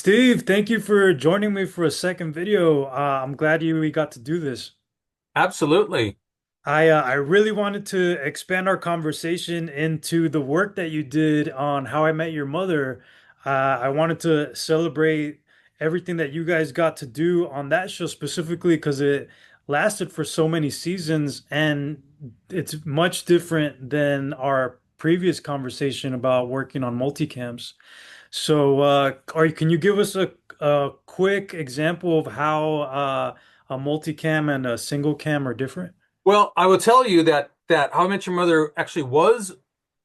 Steve, thank you for joining me for a second video. I'm glad we got to do this. Absolutely. I really wanted to expand our conversation into the work that you did on How I Met Your Mother. I wanted to celebrate everything that you guys got to do on that show specifically because it lasted for so many seasons and it's much different than our previous conversation about working on multicams. So, can you give us a quick example of how a multicam and a single cam are different? Well, I will tell you that How I Met Your Mother actually was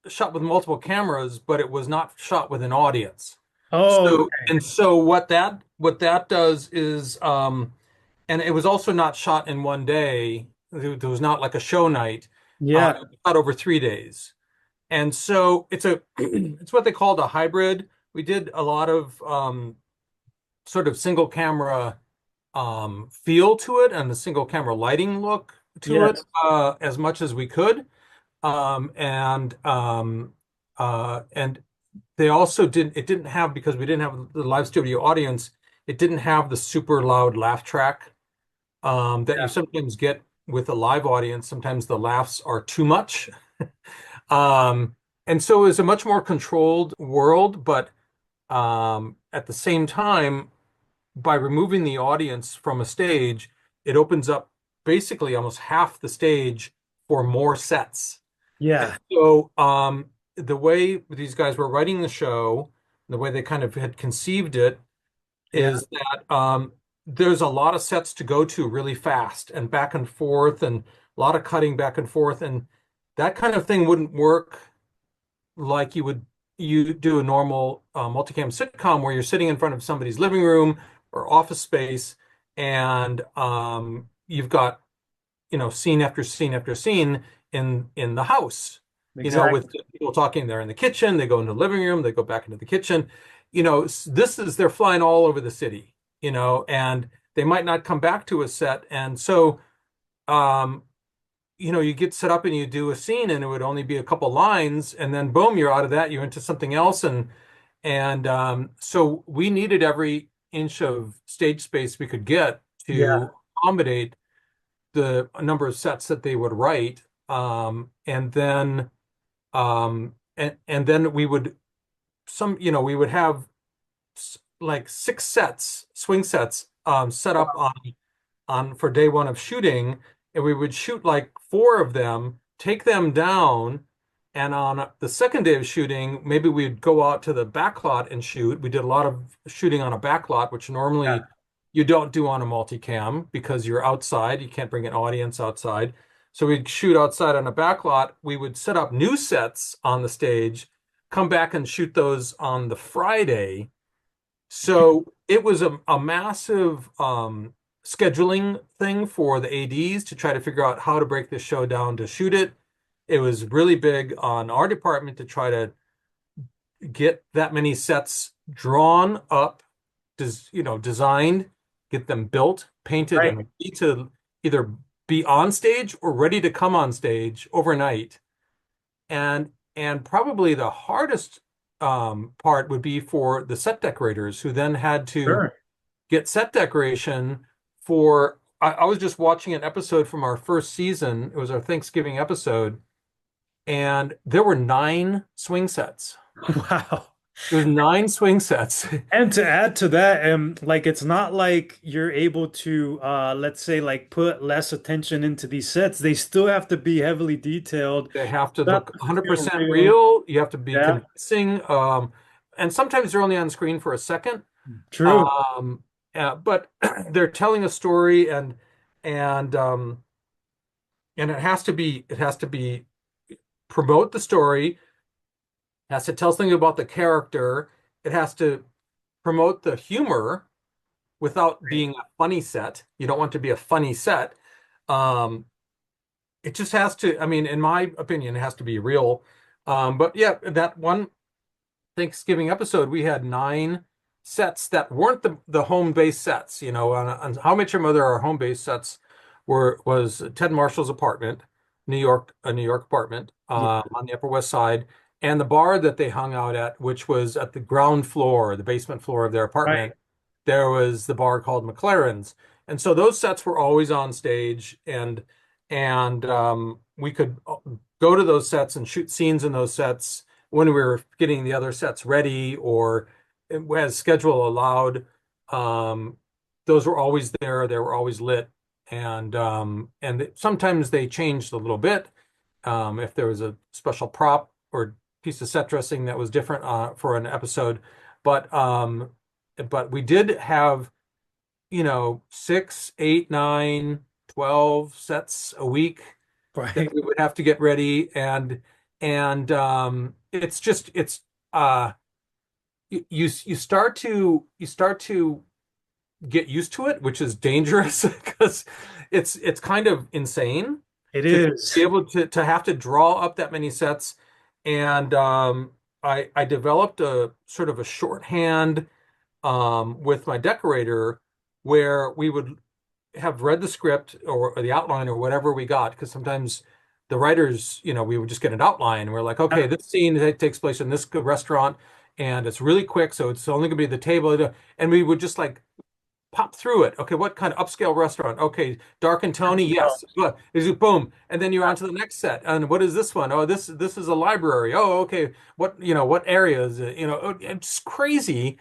shot with multiple cameras, but it was not shot with an audience. Oh, So what that does is and it was also not shot in one day. There was not like a show night. yeah, It was shot over 3 days. And so it's a it's what they called a hybrid. We did a lot of sort of single camera feel to it and the single camera lighting look to it yes, as much as we could. And they also didn't have, because we didn't have the live studio audience, it didn't have the super loud laugh track that you yeah, sometimes get with a live audience. Sometimes the laughs are too much. Um, and so it was a much more controlled world, but at the same time, by removing the audience from a stage, it opens up basically almost half the stage for more sets. And yeah, so the way these guys were writing the show, the way they kind of had conceived it, yeah, is that there's a lot of sets to go to really fast and back and forth and a lot of cutting back and forth. And that kind of thing wouldn't work like you do a normal multicam sitcom where you're sitting in front of somebody's living room or office space, and you've got scene after scene after scene in the house, with exactly. people talking. They're in the kitchen, they go into the living room, they go back into the kitchen. This is they're flying all over the city, and they might not come back to a set, and so um, you get set up and you do a scene and it would only be a couple lines, and then boom, you're out of that, you're into something else. And so we needed every inch of stage space we could get Yeah, to accommodate the number of sets that they would write. And then we would have like 6 sets, swing sets, set up on for day one of shooting, and we would shoot like 4 of them, take them down, and on the second day of shooting, maybe we'd go out to the back lot and shoot. We did a lot of shooting on a back lot, which yeah, normally you don't do on a multicam because you're outside. You can't bring an audience outside. So we'd shoot outside on a back lot. We would set up new sets on the stage, come back and shoot those on the Friday. So it was a massive scheduling thing for the ADs to try to figure out how to break this show down to shoot it. It was really big on our department to try to get that many sets drawn up, designed, get them built, painted, right. and ready to either be on stage or ready to come on stage overnight. And probably the hardest part would be for the set decorators, who then had to Sure. get set decoration for. I was just watching an episode from our first season. It was our Thanksgiving episode, and there were 9 swing sets. Wow. There's 9 swing sets. And to add to that, like it's not like you're able to let's say like put less attention into these sets. They still have to be heavily detailed. They have to That look to feel 100% real. real. You have to be Yeah, convincing. And sometimes they're only on screen for a second. true. Um, but they're telling a story, and and it has to be promote the story. It has to tell something about the character. It has to promote the humor without Right. being a funny set. You don't want to be a funny set. Um, it just has to, I mean, in my opinion, it has to be real. But yeah, that one Thanksgiving episode, we had 9 sets that weren't the home base sets. On How I Met Your Mother, our home base sets was Ted Marshall's apartment, a New York apartment Yeah. on the Upper West Side, And the bar that they hung out at, which was at the ground floor, the basement floor of their Right. apartment, there was the bar called McLaren's. And so those sets were always on stage, and we could go to those sets and shoot scenes in those sets when we were getting the other sets ready or as schedule allowed. Um, those were always there. They were always lit, and sometimes they changed a little bit if there was a special prop or piece of set dressing that was different for an episode. But but we did have, 6, 8, 9, 12 sets a week that Right. we would have to get ready, and it's you start to get used to it, which is dangerous because it's kind of insane It to be is. able to have to draw up that many sets. And I developed a sort of a shorthand with my decorator where we would have read the script or the outline or whatever we got, because sometimes the writers, we would just get an outline and we're like, okay, Yeah. this scene takes place in this restaurant and it's really quick, so it's only gonna be the table. And we would just like pop through it. Okay, what kind of upscale restaurant? Okay, dark and Tony, yes. What is it? Boom, and then you're on to the next set. And what is this one? Oh, this is a library. Oh, okay. What area is it? It's crazy.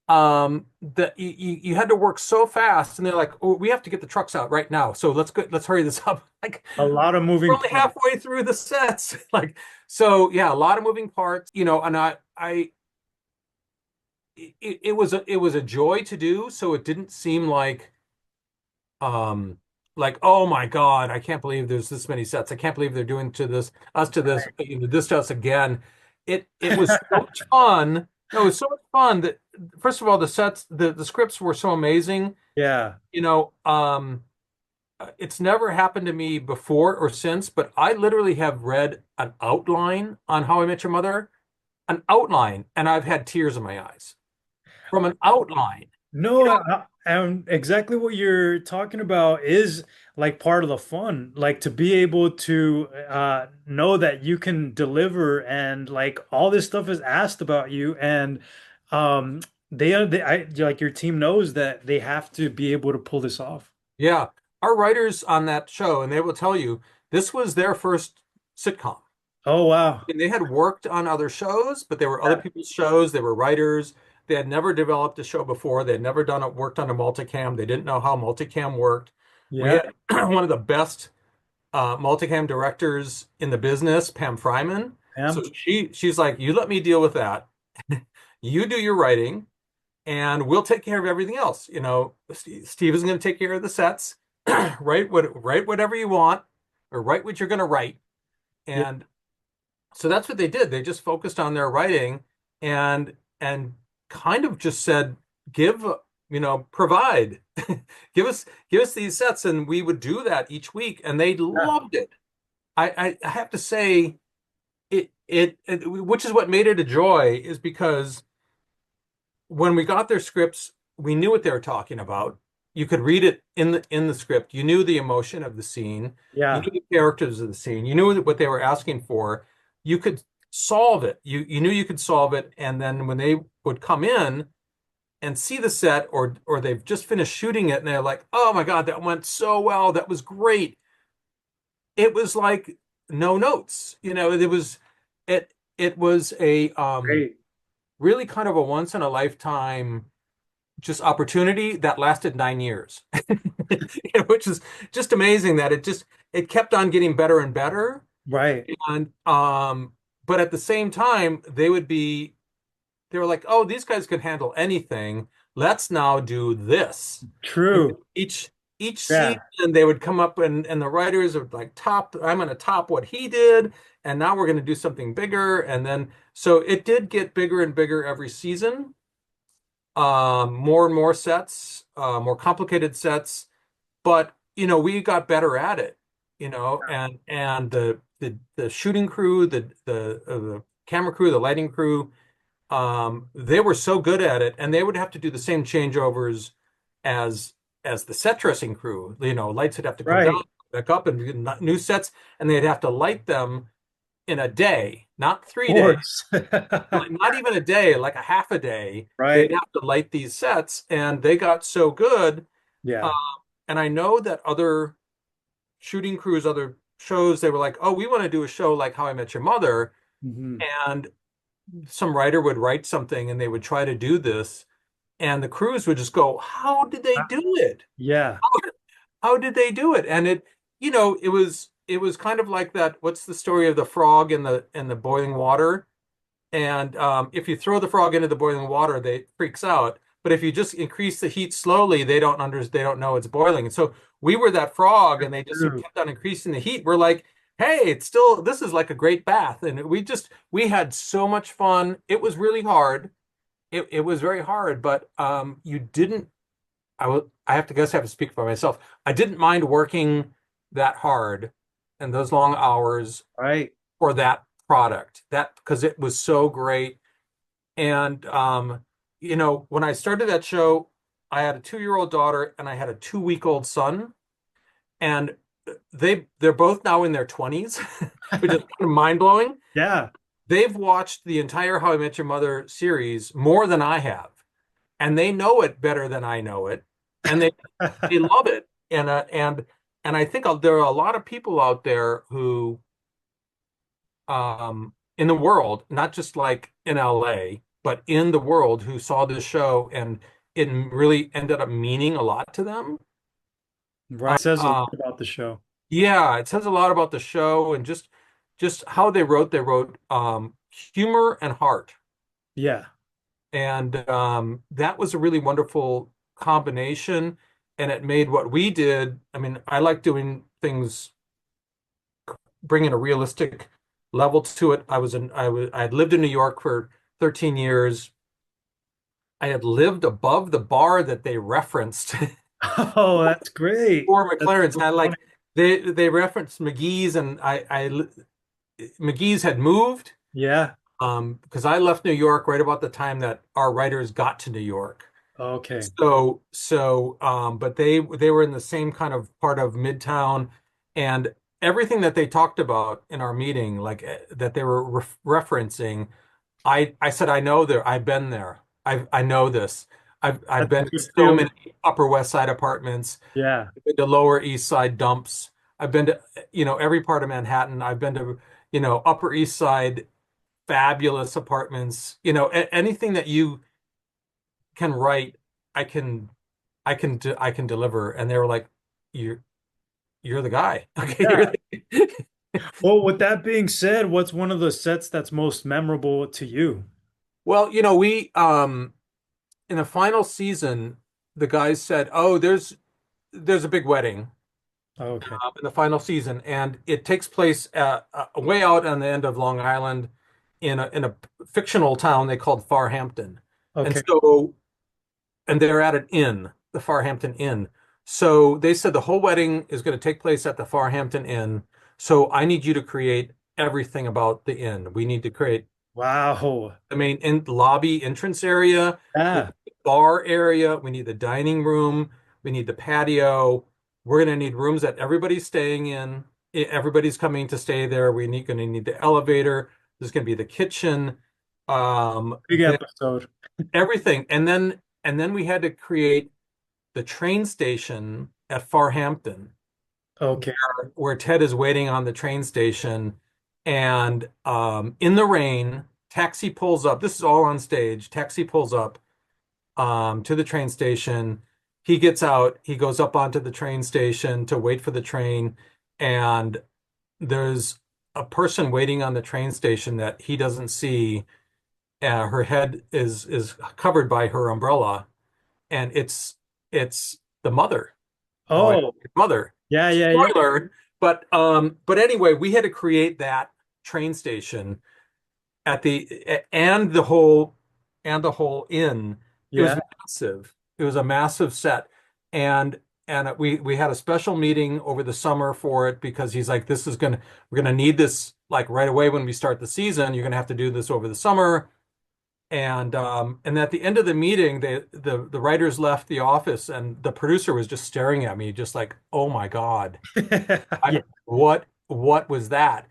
That you had to work so fast, and they're like, oh, we have to get the trucks out right now. So let's hurry this up. Like A lot of we're moving only parts. halfway through the sets. Like so, yeah, a lot of moving parts. And I it was a joy to do, so it didn't seem um oh my God, I can't believe there's this many sets. I can't believe they're doing this to us again. It was so much fun. No, it was so much fun that first of all the scripts were so amazing. Yeah. You know, it's never happened to me before or since, but I literally have read an outline on How I Met Your Mother, an outline, and I've had tears in my eyes from an outline. You No, know, and exactly what you're talking about is like part of the fun, like to be able to know that you can deliver and like all this stuff is asked about you and um like your team knows that they have to be able to pull this off. Yeah, our writers on that show, and they will tell you this was their first sitcom. Oh wow. And they had worked on other shows, but they were other Yeah. people's shows. They were writers. They had never developed a show before. They had never worked on a multicam. They didn't know how multicam worked. We Yeah. had one of the best multicam directors in the business, Pam Fryman. So Pam. she's like, you let me deal with that. You do your writing, and we'll take care of everything else. Steve is going to take care of the sets. Write whatever you want, or write what you're going to write. Yeah. And so that's what they did. They just focused on their writing and kind of just said, give, provide, give us these sets, and we would do that each week, and they Yeah. loved it. I have to say which is what made it a joy, is because when we got their scripts, we knew what they were talking about. You could read it in the script. You knew the emotion of the scene. You Yeah. knew the characters of the scene. You knew what they were asking for. You could solve it. You knew you could solve it. And then when they would come in and see the set, or they've just finished shooting it and they're like, "Oh my God, that went so well. That was great." It was like no notes. It was a Great. really kind of a once in a lifetime just opportunity that lasted 9 years. Which is just amazing that it kept on getting better and better. Right. And but at the same time, they were like, oh, these guys can handle anything. Let's now do this. And True. each Yeah. season they would come up, and the writers would like I'm gonna top what he did, and now we're gonna do something bigger. And then so it did get bigger and bigger every season. More and more sets, more complicated sets, but we got better at it, and the shooting crew, the camera crew, the lighting crew, they were so good at it, and they would have to do the same changeovers as the set dressing crew. Lights would have to come down, Right. back up, and new sets, and they'd have to light them in a day. not Of 3 days, course. like not even a day, like a half a day. They'd Right. have to light these sets, and they got so good. Um, Yeah. and I know that other shooting crews, other shows, they were like, "Oh, we want to do a show like How I Met Your Mother," Hmm. and some writer would write something, and they would try to do this, and the crews would just go, "How did they do it? Yeah. How did they do it?" And it was kind of like that. What's the story of the frog in the boiling water? And if you throw the frog into the boiling water, they freaks out. But if you just increase the heat slowly, they don't know it's boiling. And so we were that frog, and they just True. kept on increasing the heat. We're like, hey, it's still this is like a great bath, and we had so much fun. It was really hard. It was very hard, but you didn't. I have to guess I have to speak for myself. I didn't mind working that hard and those long hours Right. for that product. That because it was so great. And when I started that show, I had a 2-year-old daughter and I had a 2-week-old son, and they're both now in their 20s, which is kind of mind-blowing. Yeah. They've watched the entire How I Met Your Mother series more than I have, and they know it better than I know it, and they love it. And I think there are a lot of people out there who in the world, not just like in LA, but in the world who saw this show and it really ended up meaning a lot to them. Right. Says a lot Uh, about the show. yeah, it says a lot about the show and just how they wrote humor and heart. Yeah. And that was a really wonderful combination. And it made what we did. I mean, I like doing things, bringing a realistic level to it. I had lived in New York for 13 years. I had lived above the bar that they referenced Oh, that's great. for That's McLaren's. so I funny. like they referenced McGee's, and McGee's had moved Yeah. because I left New York right about the time that our writers got to New York. Okay. But they were in the same kind of part of Midtown, and everything that they talked about in our meeting, like that they were referencing, I said I know there. I've been there. I know this. I've That's been to good so feeling. many Upper West Side apartments. Yeah. I've been to Lower East Side dumps. I've been to every part of Manhattan. I've been to Upper East Side fabulous apartments. Anything that you can write, I can I can deliver. And they were like, you're the guy. Okay, Yeah. Well, with that being said, what's one of the sets that's most memorable to you? well, we in the final season, the guys said, "Oh, there's a big wedding Okay. in the final season, and it takes place way out on the end of Long Island in a fictional town they called Farhampton." And Okay. so, and they're at an inn, the Farhampton Inn. So they said the whole wedding is going to take place at the Farhampton Inn. So I need you to create everything about the inn. We need to create Wow. the main lobby entrance area. We Yeah. need the bar area. We need the dining room. We need the patio. We're going to need rooms that everybody's staying in. Everybody's coming to stay there. Going to need the elevator. There's going to be the kitchen. Big Then episode. everything. And then we had to create the train station at Farhampton Okay. where Ted is waiting on the train station, and in the rain, taxi pulls up. This is all on stage. Taxi pulls up to the train station. He gets out. He goes up onto the train station to wait for the train, and there's a person waiting on the train station that he doesn't see. Her head is covered by her umbrella, and it's the mother. How I Met Oh, Your Mother. yeah, yeah, yeah. Spoiler, but anyway, we had to create that train station at the and the whole inn. It was Yeah. massive. It was a massive set, and we had a special meeting over the summer for it because he's like, we're gonna need this like right away when we start the season. You're gonna have to do this over the summer. And at the end of the meeting, the writers left the office, and the producer was just staring at me, just like, "Oh my God, Yeah. what was that?"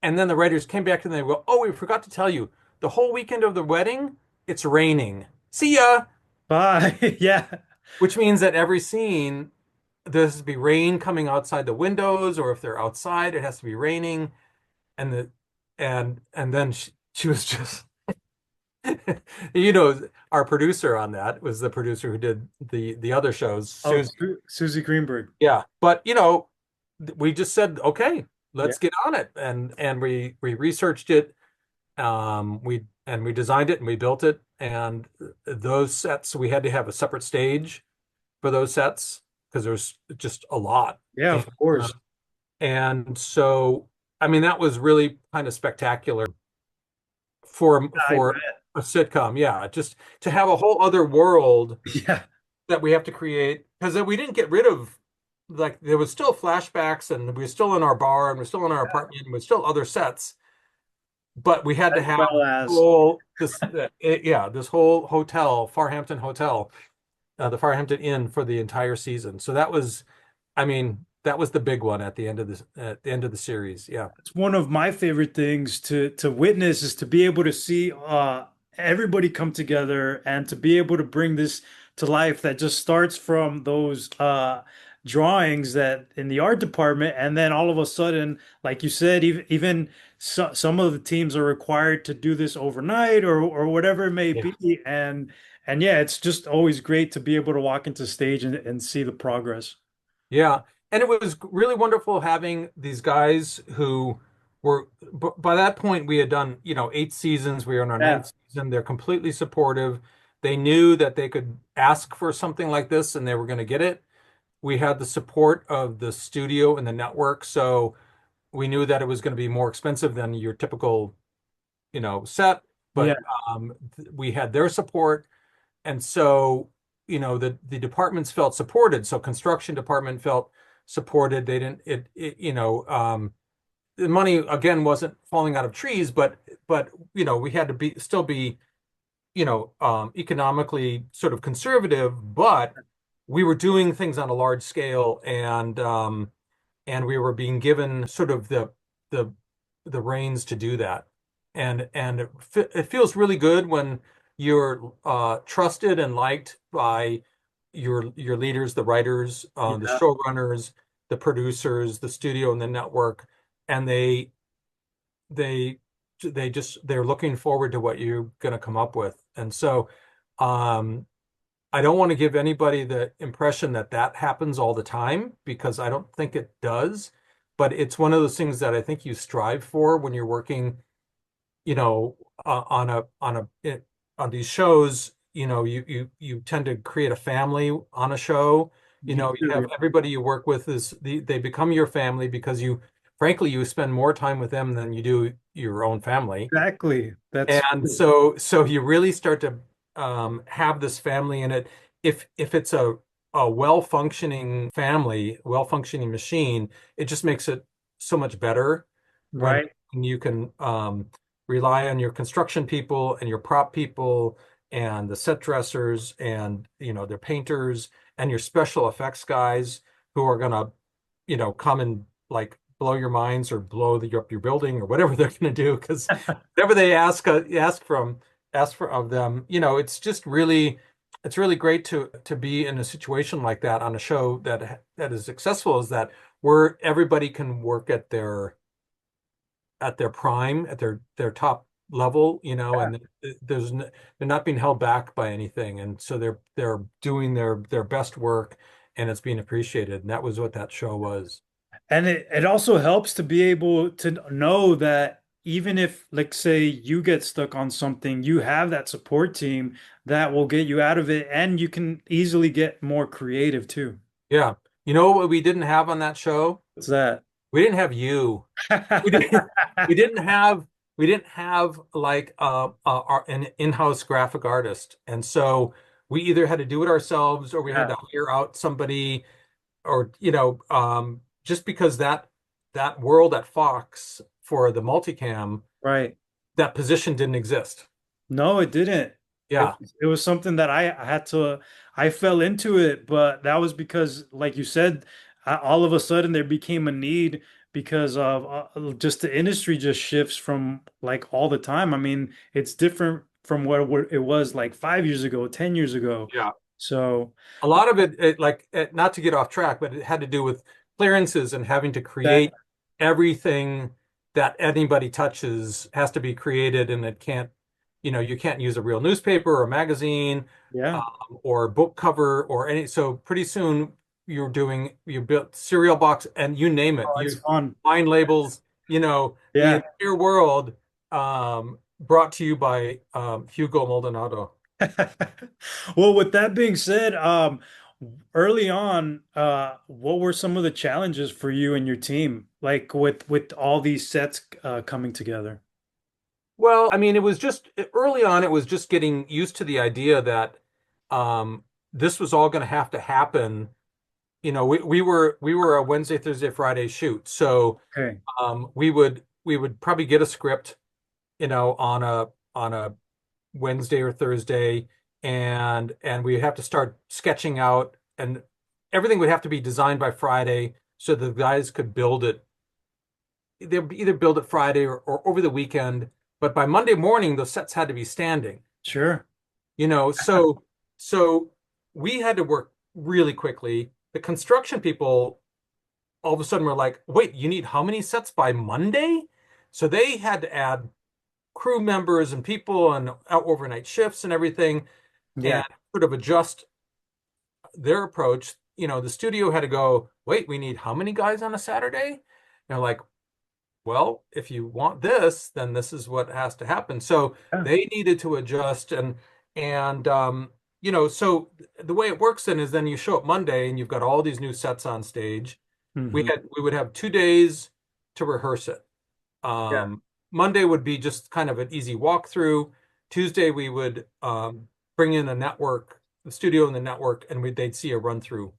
and then the writers came back and they go, "Oh, we forgot to tell you, the whole weekend of the wedding, it's raining. See ya." Bye. Yeah. Which means that every scene, there has to be rain coming outside the windows, or if they're outside, it has to be raining. And the and then she was just, our producer on that was the producer who did the other shows, Oh, Susie. Susie Greenberg. Yeah, but we just said, okay, Yeah. let's get on it, and we researched it, we designed it and we built it, and those sets we had to have a separate stage for those sets because there's just a lot. Yeah, And, of uh, course. and so, I mean, that was really kind of spectacular for I for bet. a sitcom. Yeah, just to have a whole other world Yeah. that we have to create because we didn't get rid of, like, there was still flashbacks and we were still in our bar and we're still in our apartment and we're still other sets, but we had to As have well as, whole this yeah, this whole hotel, Farhampton Hotel, the Farhampton Inn for the entire season. So that was, I mean, that was the big one at the end of the series. Yeah. it's one of my favorite things to witness is to be able to see everybody come together and to be able to bring this to life that just starts from those drawings that in the art department and then all of a sudden, like you said, even some of the teams are required to do this overnight or whatever it may Yeah. be and yeah, it's just always great to be able to walk into stage and see the progress. Yeah. And it was really wonderful having these guys who were, by that point, we had done, 8 seasons. We were in our Yeah, ninth season. They're completely supportive. They knew that they could ask for something like this and they were going to get it. We had the support of the studio and the network. So we knew that it was going to be more expensive than your typical, set, yeah, but we had their support. And so, the departments felt supported. So construction department felt supported. They didn't, the money again wasn't falling out of trees, but we had to still be, economically sort of conservative, but we were doing things on a large scale, and we were being given sort of the the reins to do that. And it feels really good when you're trusted and liked by your leaders, the writers, the yeah. showrunners, the producers, the studio and the network, and they they're looking forward to what you're going to come up with. And so um I don't want to give anybody the impression that that happens all the time because I don't think it does. But it's one of those things that I think you strive for when you're working, you know, on these shows. You tend to create a family on a show. You You have do. everybody you work with they become your family because frankly, you spend more time with them than you do your own family. Exactly. That's And so you really start to have this family in it. If it's a well-functioning family, well-functioning machine, it just makes it so much better when right. you can rely on your construction people and your prop people and the set dressers and their painters and your special effects guys who are gonna come and like blow your minds or up your building or whatever they're going to do because whatever they ask for of them, it's really great to be in a situation like that on a show that is successful as that, where everybody can work at their prime, at their top level, and they're not being held back by anything, and so they're doing their best work, and it's being appreciated, and that was what that show was. And it also helps to be able to know that even if, like, say, you get stuck on something, you have that support team that will get you out of it, and you can easily get more creative too. Yeah. You know what we didn't have on that show? What's that? We didn't have you. We didn't we didn't have we didn't have like an in-house graphic artist. And so we either had to do it ourselves or we had Yeah, to hire out somebody, or just because that world at Fox for the multicam, right. that position didn't exist. No, it didn't. Yeah. It was something that I had to, I fell into it, but that was because, like you said, all of a sudden there became a need because of just the industry just shifts from like all the time. I mean, it's different from what it was like 5 years ago, 10 years ago. Yeah. So A lot of it, not to get off track, but it had to do with clearances and having to that, create everything that anybody touches has to be created, and it can't, you can't use a real newspaper or magazine, yeah. or book cover or any. So pretty soon you built cereal box and you name it, Oh, it's fun. wine labels, the Yeah. entire world, brought to you by Hugo Maldonado. Well, with that being said, early on, what were some of the challenges for you and your team, like with all these sets coming together? Well, I mean, it was just early on, it was just getting used to the idea that um, this was all going to have to happen. We were a Wednesday, Thursday, Friday shoot. So Okay. we would probably get a script, on a Wednesday or Thursday, and we have to start sketching out, and everything would have to be designed by Friday so the guys could build it. They'd either build it Friday or over the weekend, but by Monday morning, the sets had to be standing. Sure. So we had to work really quickly. The construction people all of a sudden were like, "Wait, you need how many sets by Monday?" So they had to add crew members and people and out overnight shifts and everything, Yeah. and sort of adjust their approach. The studio had to go, "Wait, we need how many guys on a Saturday?" And they're like, "Well, if you want this, then this is what has to happen." So Yeah. they needed to adjust, so the way it works then is then you show up Monday and you've got all these new sets on stage. We Hmm. had we would have 2 days to rehearse it. Yeah. Monday would be just kind of an easy walkthrough. Tuesday we would bring in the studio and the network, and they'd see a run through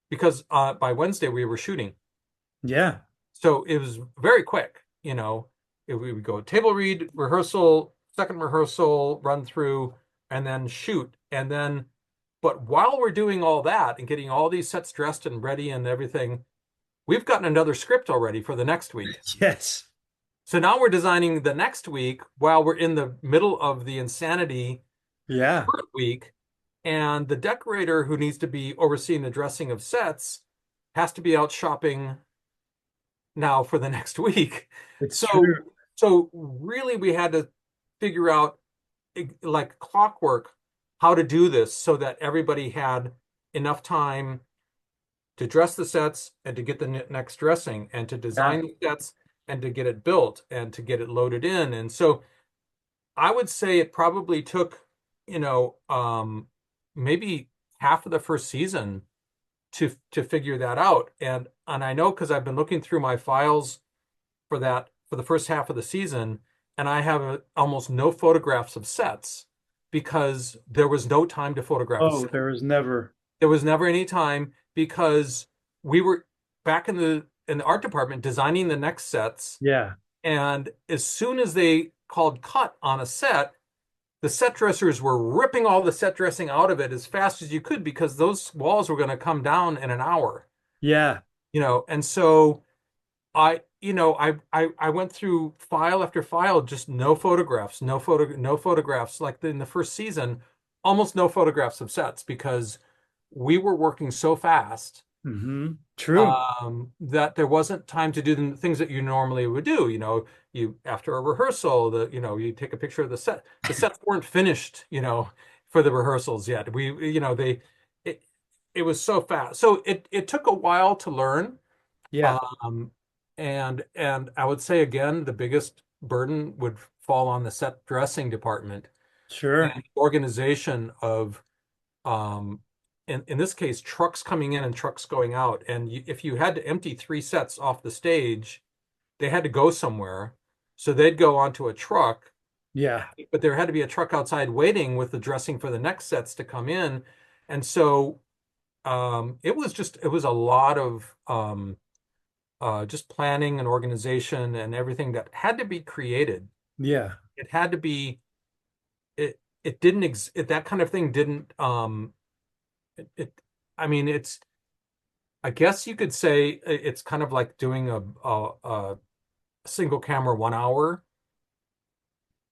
because by Wednesday we were shooting. Yeah. So it was very quick. We would go table read, rehearsal, second rehearsal, run through, and then shoot. But while we're doing all that and getting all these sets dressed and ready and everything, we've gotten another script already for the next week. Yes. So now we're designing the next week while we're in the middle of the insanity Yeah. week. And the decorator who needs to be overseeing the dressing of sets has to be out shopping now for the next week. It's So, true. so really we had to figure out like clockwork how to do this so that everybody had enough time to dress the sets and to get the next dressing and to Yeah. design the sets and to get it built and to get it loaded in. And so I would say it probably took, maybe half of the first season to figure that out. And I know because I've been looking through my files for the first half of the season, and I have almost no photographs of sets because there was no time to photograph a Oh, set. there was never. There was never any time because we were back in the art department designing the next sets, Yeah. and as soon as they called cut on a set, the set dressers were ripping all the set dressing out of it as fast as you could because those walls were going to come down in an hour. Yeah. And so I went through file after file, just no photographs, no photographs. Like in the first season, almost no photographs of sets because we were working so fast, True. that there wasn't time to do the things that you normally would do. You after a rehearsal, you take a picture of the set. The sets weren't finished, for the rehearsals yet. It, it was so fast. So it took a while to learn. Yeah. Um, and I would say again, the biggest burden would fall on the set dressing department Sure. and organization of, um, in this case, trucks coming in and trucks going out. And if you had to empty 3 sets off the stage, they had to go somewhere. So they'd go onto a truck, Yeah. but there had to be a truck outside waiting with the dressing for the next sets to come in. And so it was a lot of just planning and organization and everything that had to be created. Yeah. It had to be it didn't that kind of thing didn't it I mean I guess you could say it's kind of like doing a single camera 1 hour.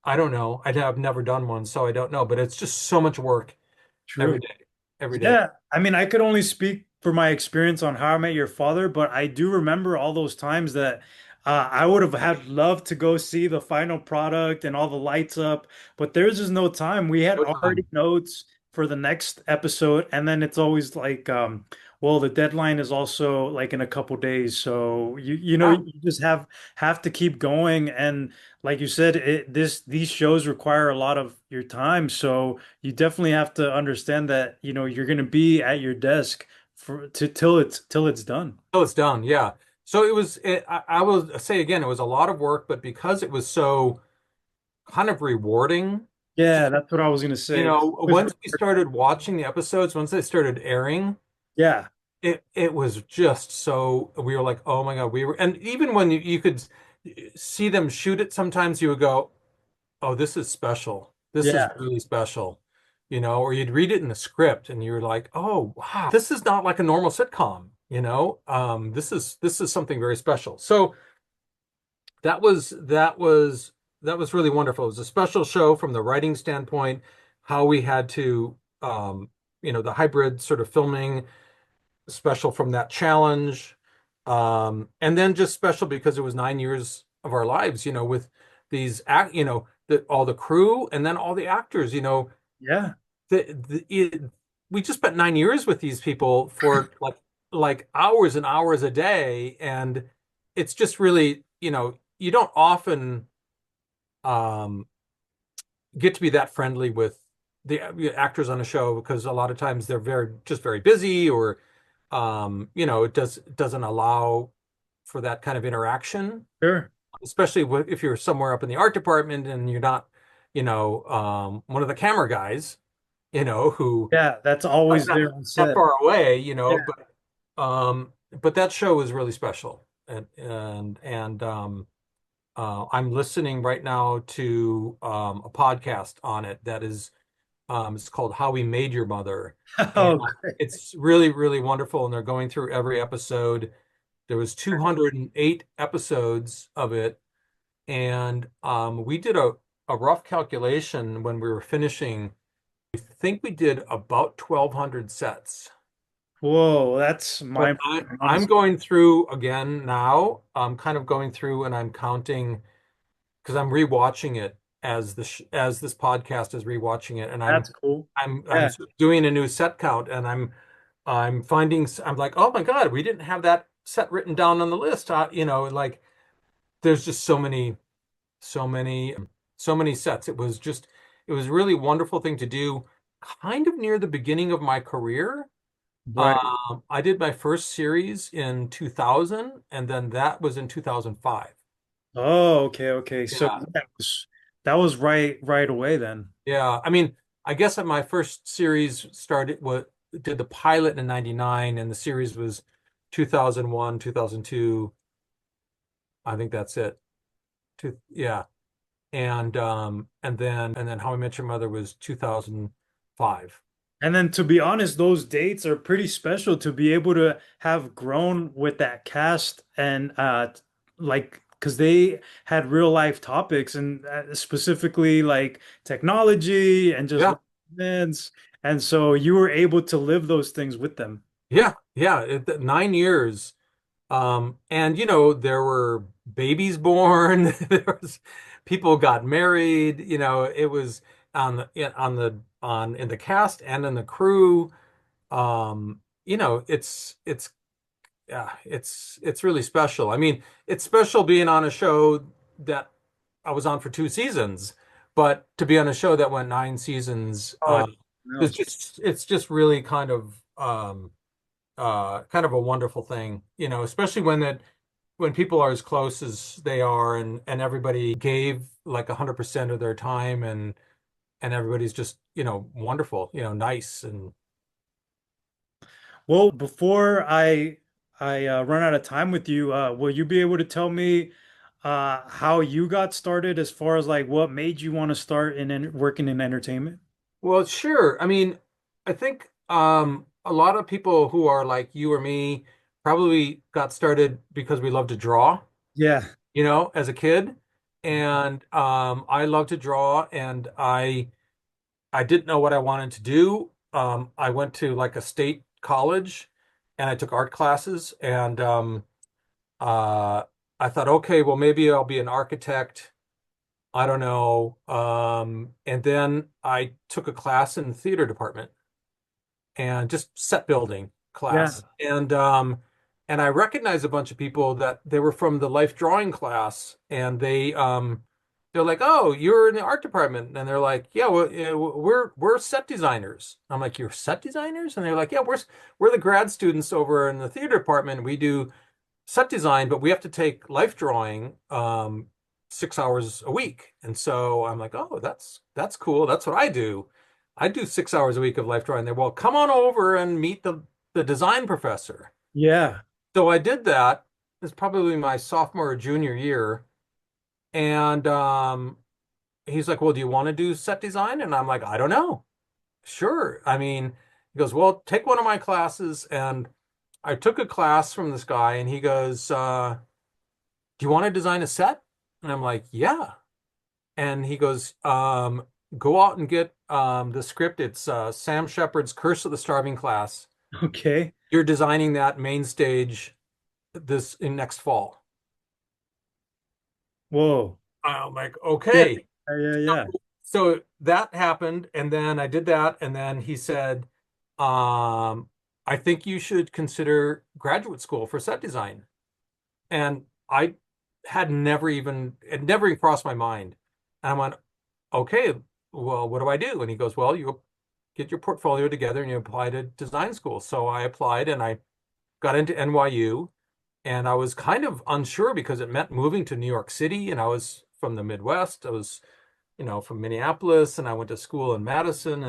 I don't know. I've never done one, so I don't know. But it's just so much work every True. day, every day. Yeah, I mean, I could only speak for my experience on How I Met Your Father, but I do remember all those times that I would have had loved to go see the final product and all the lights up, but there's just no time. We had No already time. notes for the next episode, and then it's always like, well, the deadline is also like in a couple days, so Yeah. you just have to keep going, and like you said, these shows require a lot of your time, so you definitely have to understand that, you're going to be at your desk till it's done. Oh, it's done. Yeah. So I will say again, it was a lot of work, but because it was so kind of rewarding to, Yeah, that's what I was going to say. Was once we started watching the episodes, once they started airing, Yeah, it was just so we were like, oh my God, and even when you could see them shoot it, sometimes you would go, oh, this is special. This is yeah, really special, or you'd read it in the script and you're like, oh, wow, this is not like a normal sitcom, this is something very special. So that was really wonderful. It was a special show from the writing standpoint, how we had to, the hybrid sort of filming, special from that challenge, and then just special because it was 9 years of our lives, with these all the crew and then all the actors, yeah. we just spent 9 years with these people for like hours and hours a day, and it's just really, you don't often um, get to be that friendly with the actors on a show because a lot of times they're very busy, or it doesn't allow for that kind of interaction, Sure. especially if you're somewhere up in the art department and you're not, one of the camera guys, who Yeah, that's not, always not there on that set. far away, Yeah. but that show was really special, and I'm listening right now to a podcast on it that is, it's called How We Made Your Mother, and Oh, great. it's really really wonderful, and they're going through every episode. There was 208 episodes of it, and we did a rough calculation when we were finishing. I think we did about 1,200 sets. Whoa, that's But mind I'm honestly. going through again now. I'm kind of going through and I'm counting because I'm rewatching it as this podcast is rewatching it, and I'm That's cool. I'm I'm Yeah, doing a new set count, and I'm finding, I'm like, oh my God, we didn't have that set written down on the list. Like there's just so many, so many sets. It was a really wonderful thing to do, kind of near the beginning of my career. right. I did my first series in 2000, and then that was in 2005. Oh, okay, okay. So Yeah. that was right away then. Yeah. I mean, I guess that my first series did the pilot in 99, and the series was 2001, 2002. I think that's it. Yeah. And then How I Met Your Mother was 2005. And then to be honest, those dates are pretty special to be able to have grown with that cast and like because they had real life topics and specifically like technology and just Yeah. events. And so you were able to live those things with them. Yeah. Yeah. 9 years. And there were babies born, there was people got married, it was on in the cast and in the crew. It's yeah, it's really special. I mean, it's special being on a show that I was on for 2 seasons, but to be on a show that went 9 seasons, Oh, no. it's just really kind of a wonderful thing, especially when people are as close as they are, and everybody gave like 100% of their time, and everybody's just, wonderful, nice, and Well, before I run out of time with you, will you be able to tell me how you got started as far as like what made you want to start in working in entertainment? well, sure. I mean, I think a lot of people who are like you or me probably got started because we love to draw, Yeah. as a kid. And I love to draw, and I didn't know what I wanted to do. I went to like a state college and I took art classes, and uh, I thought, okay, well, maybe I'll be an architect. I don't know. And then I took a class in the theater department and just set building Yeah. class. And I recognized a bunch of people that they were from the life drawing class, and they're like, "Oh, you're in the art department," and they're like, "Yeah, well, we're set designers." I'm like, "You're set designers?" And they're like, "Yeah, we're the grad students over in the theater department. We do set design, but we have to take life drawing 6 hours a week." And so I'm like, "Oh, that's cool. That's what I do. I do 6 hours a week of life drawing." There, well, come on over and meet the design professor. Yeah. So I did that. It's probably my sophomore or junior year, and he's like, "Well, do you want to do set design?" And I'm like, "I don't know. Sure." I mean, he goes, "Well, take one of my classes." And I took a class from this guy, and he goes, "Do you want to design a set?" And I'm like, "Yeah." And he goes, "Go out and get the script. It's Sam Shepard's Curse of the Starving Class. Okay. You're designing that main stage this in next fall." Whoa. I'm like, Yeah. "Okay." Yeah. So, Yeah. so that happened, and then I did that, and then he said, "I think you should consider graduate school for set design." And I had never even, it never even crossed my mind. And I went, "Okay, well, what do I do?" And he goes, "Well, you get your portfolio together and you apply to design school." So I applied and I got into NYU, and I was kind of unsure because it meant moving to New York City, and I was from the Midwest. I was, from Minneapolis, and I went to school in Madison,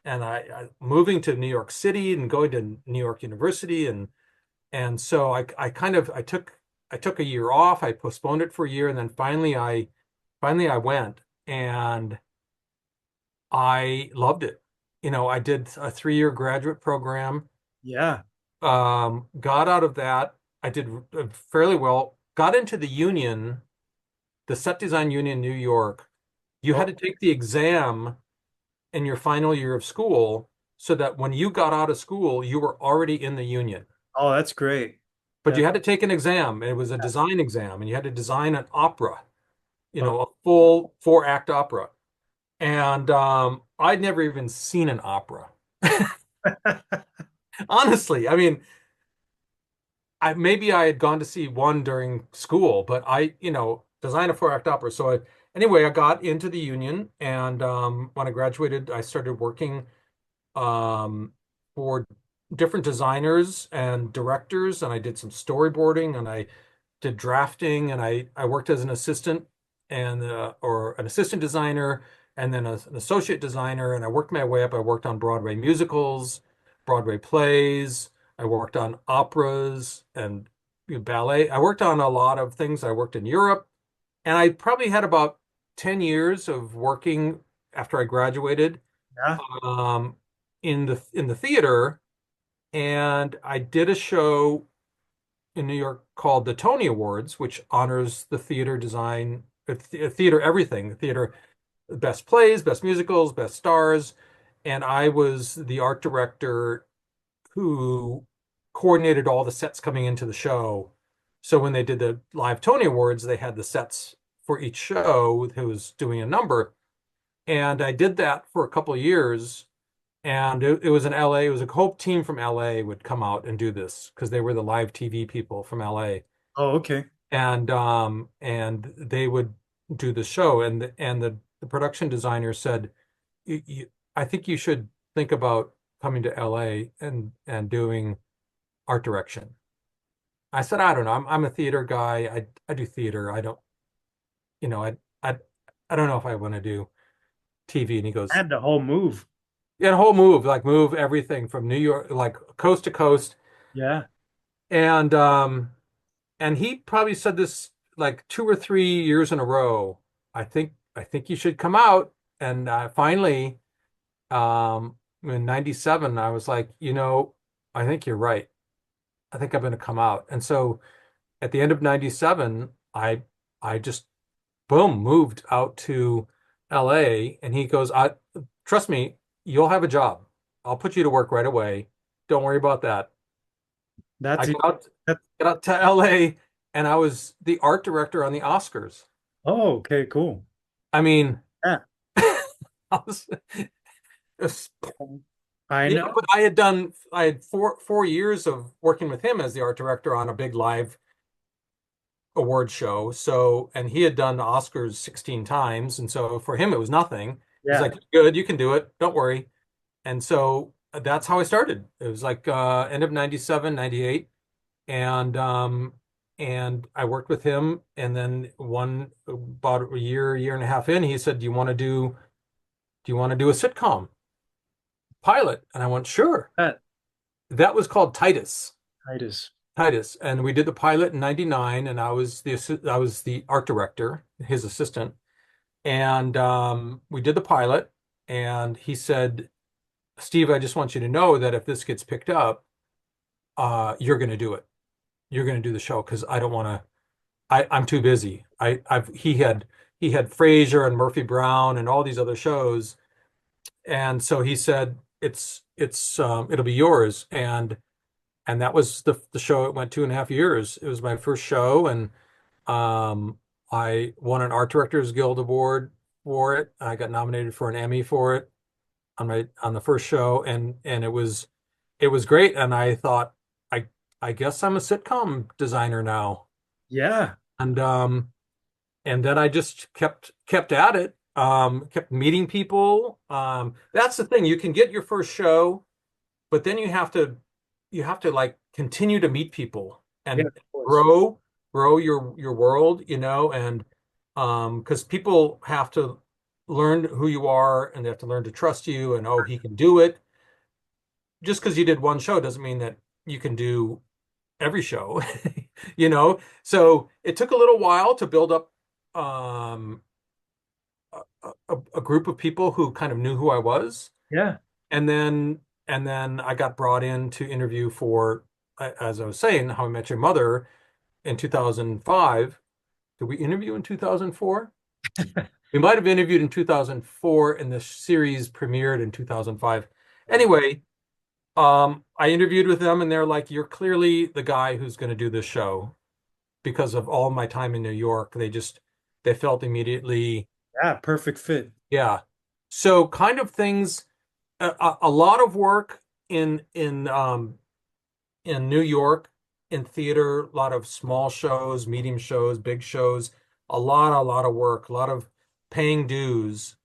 and I moving to New York City and going to New York University, and so I kind of I took a year off. I postponed it for a year, and then finally I went, and I loved it. I did a 3-year graduate program. Yeah. Got out of that. I did fairly well. Got into the union, the set design union in New York. You had Oh, to take the exam in your final year of school so that when you got out of school, you were already in the union. oh, that's great. But Yeah. you had to take an exam. It was a design exam, and you had to design an opera, Oh. a full 4-act opera. And I'd never even seen an opera. Honestly, I mean, maybe I had gone to see one during school, but designed a 4-act opera. So anyway, I got into the union, and when I graduated, I started working um, for different designers and directors, and I did some storyboarding, and I did drafting, and I worked as an assistant and or an assistant designer, and then an associate designer, and I worked my way up. I worked on Broadway musicals, Broadway plays. I worked on operas and ballet. I worked on a lot of things. I worked in Europe, and I probably had about 10 years of working after I graduated Yeah. um, in the theater, and I did a show in New York called the Tony Awards, which honors the theater design, theater everything, theater best plays, best musicals, best stars. And I was the art director who coordinated all the sets coming into the show. So when they did the live Tony Awards, they had the sets for each show who was doing a number. And I did that for a couple of years. And it was in LA. It was a whole team from LA would come out and do this because they were the live TV people from LA. Oh, okay. And they would do the show, and the production designer said, I think you should think about coming to LA and doing art direction." I said, "I don't know. I'm a theater guy. I do theater. I don't, you know, I I don't know if I want to do TV." And he goes, And the whole move. "Yeah, the whole move, like move everything from New York, like coast to coast." Yeah. And and he probably said this like 2 or 3 years in a row. I think you should come out. And finally, in '97, I was like, I think you're right. I think I'm going to come out. And so at the end of 97, I just boom moved out to LA and he goes, I trust me, you'll have a job. I'll put you to work right away. Don't worry about that. I That's that, got out to LA and I was the art director on the Oscars. oh, okay, cool. I mean, Yeah. I was, it was- I yeah, know. but I had four years of working with him as the art director on a big live award show. So, and he had done the Oscars 16 times. And so for him, it was nothing. He's Yeah. like, good, you can do it. Don't worry. And so that's how I started. It was like end of 97, 98. And I worked with him. And then about a year and a half in, he said, do you want to do a sitcom pilot? And I went, sure. That That was called Titus. Titus. Titus, and we did the pilot in '99, and I was the art director, his assistant, and we did the pilot, and he said, "Steve, I just want you to know that if this gets picked up, you're going to do it. You're going to do the show because I don't want to. I'm too busy. I've he had Frasier and Murphy Brown and all these other shows, and so he said it'll be yours, and that was the show. It went 2.5 years. It was my first show, and um, I won an Art Directors Guild Award for it. I got nominated for an Emmy for it on the first show, and it was great. And I thought, I I guess I'm a sitcom designer now, Yeah. and and then I just kept at it. Kept meeting people. That's the thing. You can get your first show, but then you have to like continue to meet people Yeah, and of course. grow your world, and because people have to learn who you are and they have to learn to trust you and oh, he can do it. Just because you did one show doesn't mean that you can do every show, So it took a little while to build up um a group of people who kind of knew who I was. Yeah. And then I got brought in to interview for, as I was saying, How I Met Your Mother in 2005. Did we interview in 2004? We might have interviewed in 2004, and the series premiered in 2005. Anyway, I interviewed with them, and they're like, "You're clearly the guy who's going to do this show." Because of all my time in New York, they felt immediately, Yeah, perfect fit. yeah. So kind of things, a lot of work in New York in theater, a lot of small shows, medium shows, big shows, a lot of work, a lot of paying dues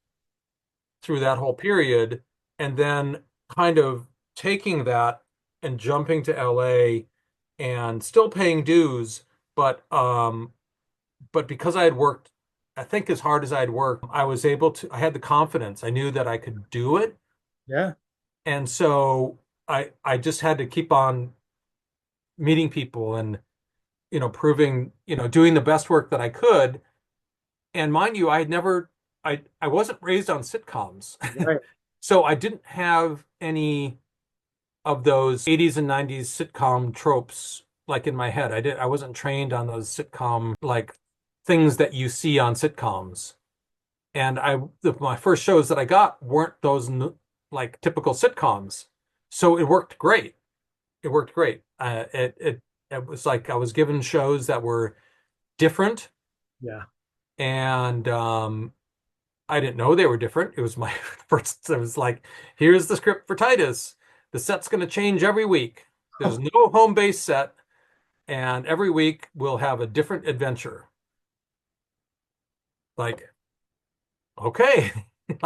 through that whole period, and then kind of taking that and jumping to LA and still paying dues, but because I had worked, I think as hard as I had worked, I had the confidence. I knew that I could do it. Yeah. And so I just had to keep on meeting people and proving, doing the best work that I could. And mind you, I wasn't raised on sitcoms. Right. So I didn't have any of those 80s and 90s sitcom tropes like in my head. I wasn't trained on those sitcom like things that you see on sitcoms. And my first shows that I got weren't those like typical sitcoms. So it worked great. It worked great. It was like I was given shows that were different, Yeah. and I didn't know they were different. It was my first. It was like, here's the script for Titus. The set's going to change every week. There's no home base set, and every week we'll have a different adventure. Like, okay, like